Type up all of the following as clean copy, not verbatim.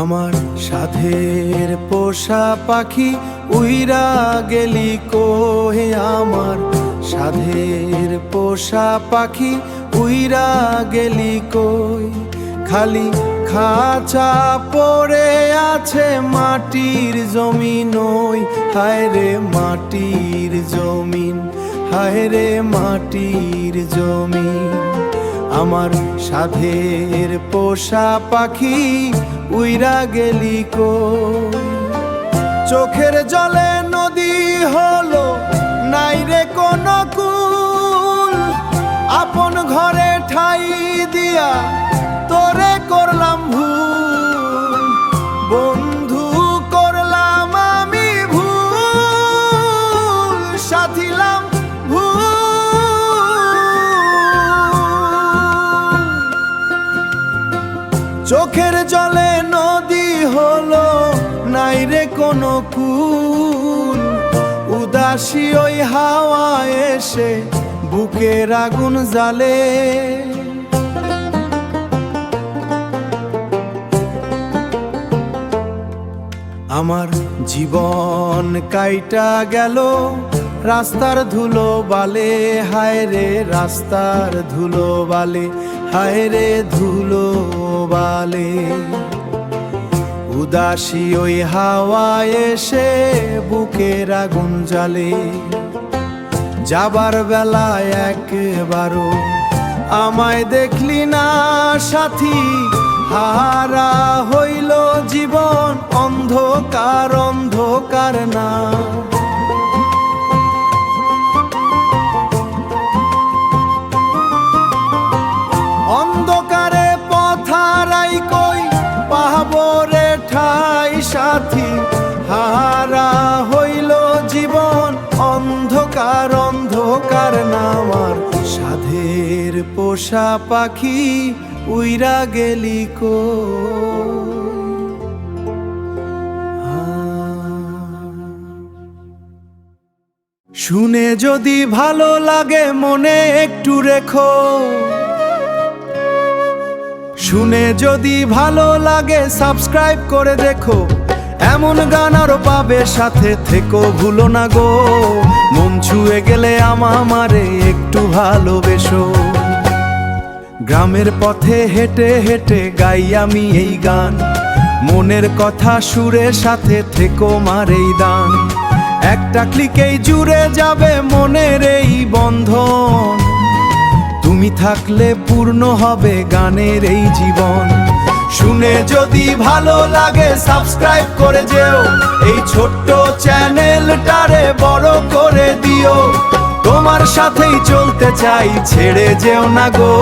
আমার সাধের পোষা পাখি উইরা গেলি কোহে, আমার সাধের পোষা পাখি উইরা গেলি কই। খালি খাঁচা পড়ে আছে মাটির জমিন, ওই হায় রে মাটির জমিন, হায় রে মাটির জমিন। আমার সাধের পোষা পাখি উইরা গেলি কই। চোখের জলে নদী হলো নাই রে কোনো কুল, আপন ঘরে ঠাই দিয়া তোরে করলাম ভুল, বন্ধু করলাম আমি ভুল, সাথিলাম ভুল। চোখের জলে নদী হলো নাই রে কোনো কুল, উদাসী ওই হাওয়া এসে বুকের আগুন জ্বালে। আমার জীবন কাইটা গেল রাস্তার ধুলো বালে, হায় রে রাস্তার ধুলো বালে, হায় রে ধুলো বালে। উদাসী ওই হাওয়া এসে বুকের আগুন জ্বালে। যাবার বেলায় একবারও আমায় দেখলি না সাথী, হারা হইল জীবন অন্ধকার অন্ধকার না। অন্ধকারে পথারাই কই পাহাবো রে ঠাই সাথী, হারা হইল জীবন অন্ধকার অন্ধকার না। আমার সাধের পোষা পাখি উইরা গেলি কই। শুনে যদি ভালো লাগে মনে একটু রেখো, শুনে যদি ভালো লাগে সাবস্ক্রাইব করে দেখো। এমন গান আরো পাবে সাথে থেকো, ভুলো না গো। মন ছুঁয়ে গেলে আমারে একটু ভালোবেসো। গ্রামের পথে হেঁটে হেঁটে গাই আমি এই গান, মনের কথা সুরের সাথে থেকো মার এই দান। একটা ক্লিকেই জুড়ে যাবে মনের এই বন্ধন, তুমি থাকলে পূর্ণ হবে গানের এই জীবন। শুনে যদি ভালো লাগে সাবস্ক্রাইব করে যেও, এই ছোট্ট চ্যানেলটারে বড় করে দিও। তোমার সাথেই চলতে চাই ছেড়ে যেও না গো।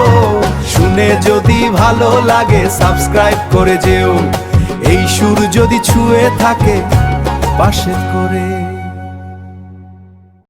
শুনে যদি ভালো লাগে সাবস্ক্রাইব করে যেও, এই সুর যদি ছুঁয়ে থাকে পাশে করে।